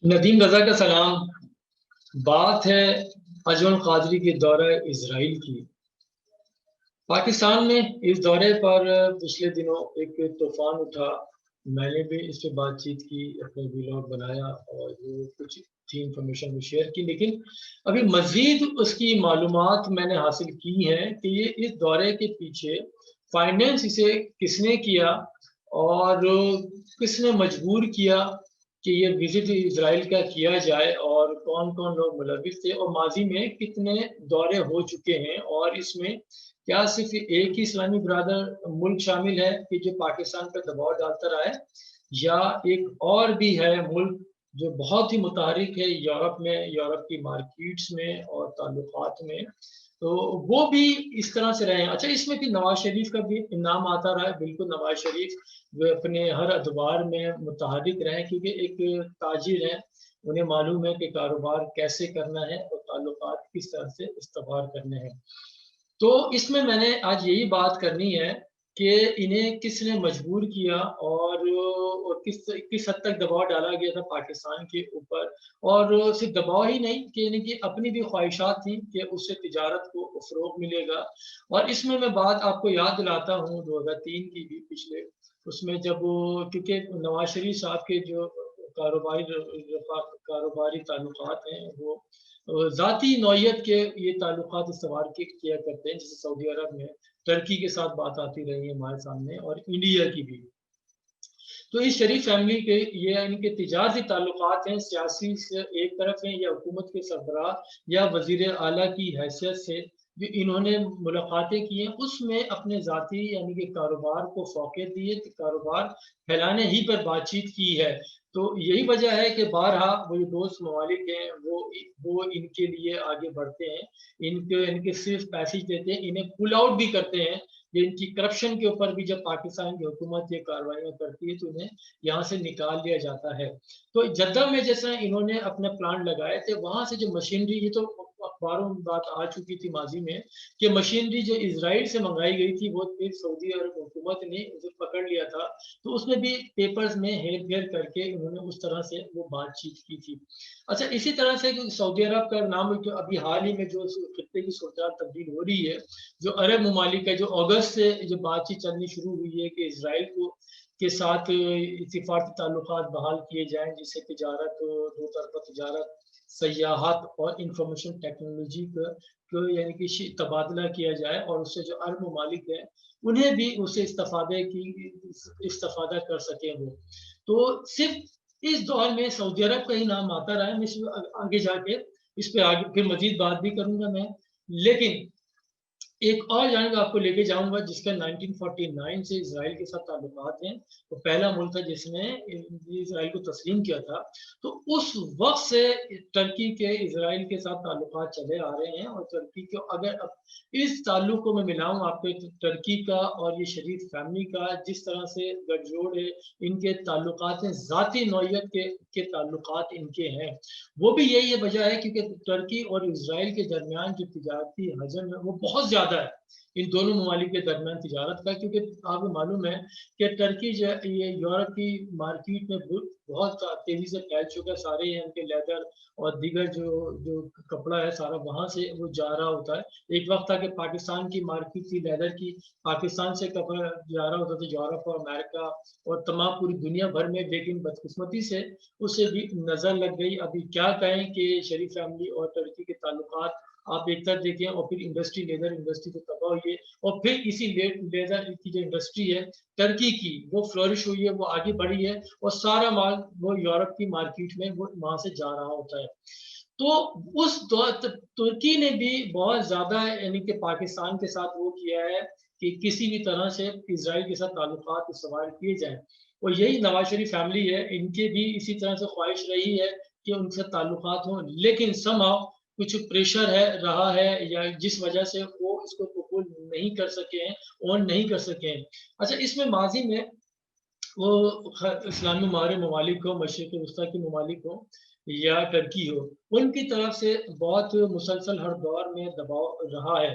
ندیم رضا کا سلام۔ بات ہے اجمل قادری کے دورہ اسرائیل کی۔ پاکستان میں اس دورے پر پچھلے دنوں ایک طوفان اٹھا۔ میں نے بھی اس پہ بات چیت کی، اپنے ویلاگ بنایا اور جو کچھ تھی انفارمیشن بھی شیئر کی، لیکن ابھی مزید اس کی معلومات میں نے حاصل کی ہیں کہ یہ اس دورے کے پیچھے فائنینس اسے کس نے کیا اور کس نے مجبور کیا کہ یہ وزٹ اسرائیل کا کیا جائے، اور کون کون لوگ ملوث تھے، اور ماضی میں کتنے دورے ہو چکے ہیں، اور اس میں کیا صرف ایک ہی اسلامی برادر ملک شامل ہے کہ جو پاکستان پر دباؤ ڈالتا رہا ہے، یا ایک اور بھی ہے ملک جو بہت ہی متحرک ہے یورپ میں، یورپ کی مارکیٹس میں اور تعلقات میں، تو وہ بھی اس طرح سے رہے ہیں۔ اچھا، اس میں بھی نواز شریف کا بھی نام آتا رہا ہے۔ بالکل، نواز شریف وہ اپنے ہر ادوار میں متحرک رہے، کیونکہ ایک تاجر ہیں، انہیں معلوم ہے کہ کاروبار کیسے کرنا ہے اور تعلقات کس طرح سے استوار کرنے ہیں۔ تو اس میں نے آج یہی بات کرنی ہے کہ انہیں کس نے مجبور کیا اور کس حد تک دباؤ ڈالا گیا تھا پاکستان کے اوپر، اور صرف دباؤ ہی نہیں کہ یعنی کہ اپنی بھی خواہشات تھیں کہ اس سے تجارت کو فروغ ملے گا۔ اور اس میں بات آپ کو یاد دلاتا ہوں 2003 کی بھی، پچھلے اس میں جب کیونکہ نواز شریف صاحب کے جو کاروباری تعلقات ہیں وہ ذاتی نوعیت کے یہ تعلقات استوار کیا کرتے ہیں، جیسے سعودی عرب میں ترکی کے ساتھ بات آتی رہی ہے ہمارے سامنے، اور انڈیا کی بھی۔ تو اس شریف فیملی کے یہ یعنی کہ تجارتی تعلقات ہیں، سیاسی سے ایک طرف ہیں یا حکومت کے سربراہ یا وزیر اعلیٰ کی حیثیت سے جو انہوں نے ملاقاتیں کی ہیں، اس میں اپنے ذاتی یعنی کہ کاروبار کو فوقیت دی ہے، کاروبار پھیلانے ہی پر بات چیت کی ہے۔ تو یہی وجہ ہے کہ بارہا وہ جو دوست ممالک ہیں وہ ان کے لیے آگے بڑھتے ہیں، ان کے صرف پیسے دیتے ہیں، انہیں پل آؤٹ بھی کرتے ہیں۔ یہ ان کی کرپشن کے اوپر بھی جب پاکستان کی حکومت یہ کارروائیاں کرتی ہے تو انہیں یہاں سے نکال لیا جاتا ہے۔ تو جدہ میں جیسا انہوں نے اپنے پلانٹ لگائے تھے، وہاں سے جو مشینری، یہ تو اخباروں میں بات آ چکی تھی ماضی میں کہ مشینری جو اسرائیل سے منگائی گئی تھی وہ پھر سعودی عرب حکومت نے اسے پکڑ لیا تھا، تو اس میں بھی پیپرز میں ہیر پھیر کر کے انہوں نے اس طرح سے وہ بات چیت کی تھی۔ اچھا، اسی طرح سے سعودی عرب کا نام ابھی حال ہی میں جو خطے کی صورتحال تبدیل ہو رہی ہے، جو عرب ممالک ہے، جو اگست سے جو بات چیت چلنی شروع ہوئی ہے کہ اسرائیل کے ساتھ سفارتی تعلقات بحال کیے جائیں، جس سے تجارت، دو طرفہ تجارت، سیاحت اور انفارمیشن ٹیکنالوجی کو یعنی کہ تبادلہ کیا جائے، اور اس سے جو عرب ممالک ہیں انہیں بھی اسے استفادہ کر سکیں وہ۔ تو صرف اس دور میں سعودی عرب کا ہی نام آتا رہا ہے۔ میں آگے جا کے اس پہ آگے پھر مزید بات بھی کروں گا میں، لیکن ایک اور جانب آپ کو لے کے جاؤں گا جس کا 1949 سے اسرائیل کے ساتھ تعلقات ہیں۔ وہ پہلا ملک تھا جس نے اسرائیل کو تسلیم کیا تھا۔ تو اس وقت سے ترکی کے اسرائیل کے ساتھ تعلقات چلے آ رہے ہیں، اور ترکی کو اگر اس تعلق کو میں ملاؤں آپ کو، ترکی کا اور یہ شریف فیملی کا جس طرح سے گٹھ جوڑ ہے، ان کے تعلقات ہیں، ذاتی نوعیت کے تعلقات ان کے ہیں، وہ بھی یہی وجہ ہے کیونکہ ترکی اور اسرائیل کے درمیان جو تجارتی حجم ہے وہ بہت زیادہ ہے ان دونوں ممالک کے درمیان تجارت کا، کیونکہ آپ کو معلوم ہے کہ ترکی جو ہے یہ یورپ کی مارکیٹ میں بہت تیزی سے پھیل چکا ہے، سارے ان کے لیدر اور دیگر جو کپڑا ہے سارا وہاں سے وہ جا رہا ہوتا ہے۔ ایک وقت تھا کہ پاکستان کی مارکیٹ تھی لیدر کی، پاکستان سے کپڑا جا رہا ہوتا تھا یورپ اور امریکہ اور تمام پوری دنیا بھر میں، لیکن بدقسمتی سے اسے بھی نظر لگ گئی۔ ابھی کیا کہیں کہ شریف فیملی اور ترکی کے تعلقات آپ ایک طرف دیکھیں، اور پھر انڈسٹری، لیدر انڈسٹری تو تباہ ہوئی ہے، اور پھر اسی لیدر کی جو انڈسٹری ہے ترکی کی وہ فلورش ہوئی ہے، وہ آگے بڑھی ہے، اور سارا مال وہ یورپ کی مارکیٹ میں وہ وہاں سے جا رہا ہوتا ہے۔ تو اس ترکی نے بھی بہت زیادہ یعنی کہ پاکستان کے ساتھ وہ کیا ہے کہ کسی بھی طرح سے اسرائیل کے ساتھ تعلقات استوار کیے جائیں، اور یہی نواز شریف فیملی ہے، ان کے بھی اسی طرح سے خواہش رہی ہے کہ ان سے تعلقات ہوں، لیکن somehow کچھ پریشر ہے رہا ہے، یا جس وجہ سے وہ اس کو قبول نہیں کر سکے ہیں، اون نہیں کر سکے ہیں۔ اچھا، اس میں ماضی میں وہ اسلامی ممالک ہو، مشرق وسطیٰ کے ممالک ہوں یا ٹرکی ہو، ان کی طرف سے بہت مسلسل ہر دور میں دباؤ رہا ہے۔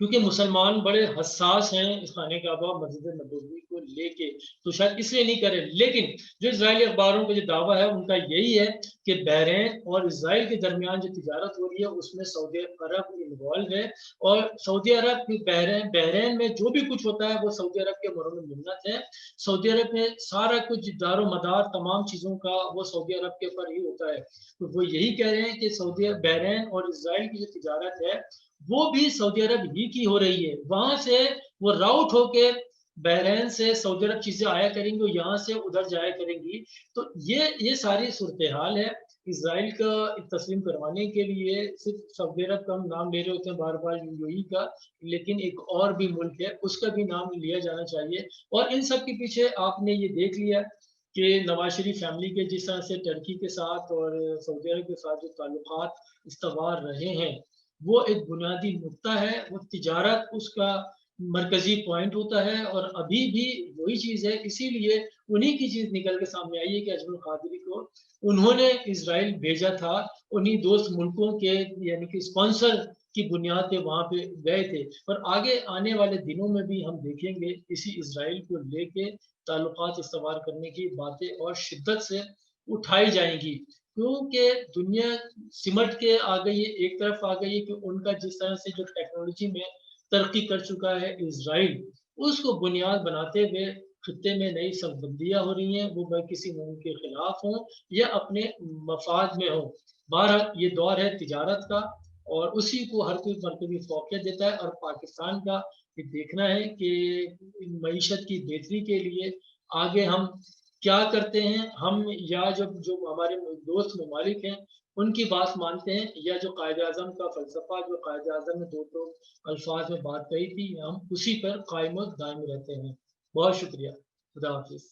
کیونکہ مسلمان بڑے حساس ہیں اس خانہ کعبہ مسجد نبوی کو لے کے، تو شاید اس لیے نہیں کرے. لیکن جو اسرائیلی اخباروں کا جو دعویٰ ہے ان کا یہی ہے کہ بحرین اور اسرائیل کے درمیان جو تجارت ہو رہی ہے اس میں سعودی عرب انوالو ہے، اور سعودی عرب کی بحرین میں جو بھی کچھ ہوتا ہے وہ سعودی عرب کے مرہون منت ہے. سعودی عرب میں سارا کچھ دار و مدار تمام چیزوں کا وہ سعودی عرب کے اوپر ہی ہوتا ہے. تو وہ یہی کہہ رہے ہیں کہ سعودی بحرین اور اسرائیل کی جو تجارت ہے وہ بھی سعودی عرب ہی کی ہو رہی ہے. وہاں سے وہ راؤٹ ہو کے بحرین سے سعودی عرب چیزیں آیا کریں گی، یہاں سے ادھر جایا کریں گی. تو یہ ساری صورتحال ہے. اسرائیل کا تسلیم کروانے کے لیے صرف سعودی عرب کا ہم نام لے رہے ہوتے ہیں بار بار UAE کا، لیکن ایک اور بھی ملک ہے اس کا بھی نام لیا جانا چاہیے. اور ان سب کے پیچھے آپ نے یہ دیکھ لیا کہ نواز شریف فیملی کے جس طرح سے ٹرکی کے ساتھ اور سعودی عرب کے ساتھ جو تعلقات استوار رہے ہیں وہ ایک بنیادی نقطہ ہے. وہ تجارت اس کا مرکزی پوائنٹ ہوتا ہے، اور ابھی بھی وہی چیز ہے. اسی لیے انہی کی چیز نکل کے سامنے آئی ہے کہ اجمل قادری کو انہوں نے اسرائیل بھیجا تھا، انہی دوست ملکوں کے یعنی کہ اسپانسر کی بنیاد پہ وہاں پہ گئے تھے. اور آگے آنے والے دنوں میں بھی ہم دیکھیں گے اسی اسرائیل کو لے کے تعلقات استوار کرنے کی باتیں اور شدت سے اٹھائی جائیں گی، کیونکہ دنیا سمٹ کے آ گئی ہے، ایک طرف آ گئی ہے کہ ان کا جس طرح سے جو ٹیکنالوجی میں ترقی کر چکا ہے اسرائیل، اس کو بنیاد بناتے ہوئے خطے میں نئی سربندیاں ہو رہی ہیں، وہ کسی ملک کے خلاف ہوں یا اپنے مفاد میں ہوں. بہرحال یہ دور ہے تجارت کا، اور اسی کو ہر کوئی مرکزی فوقیت دیتا ہے. اور پاکستان کا یہ دیکھنا ہے کہ معیشت کی بہتری کے لیے آگے ہم کیا کرتے ہیں. ہم یا جو ہمارے دوست ممالک ہیں ان کی بات مانتے ہیں، یا جو قائد اعظم کا فلسفہ جو قائد اعظم نے دو الفاظ میں بات کہی تھی ہم اسی پر قائم و دائم رہتے ہیں. بہت شکریہ. خدا حافظ.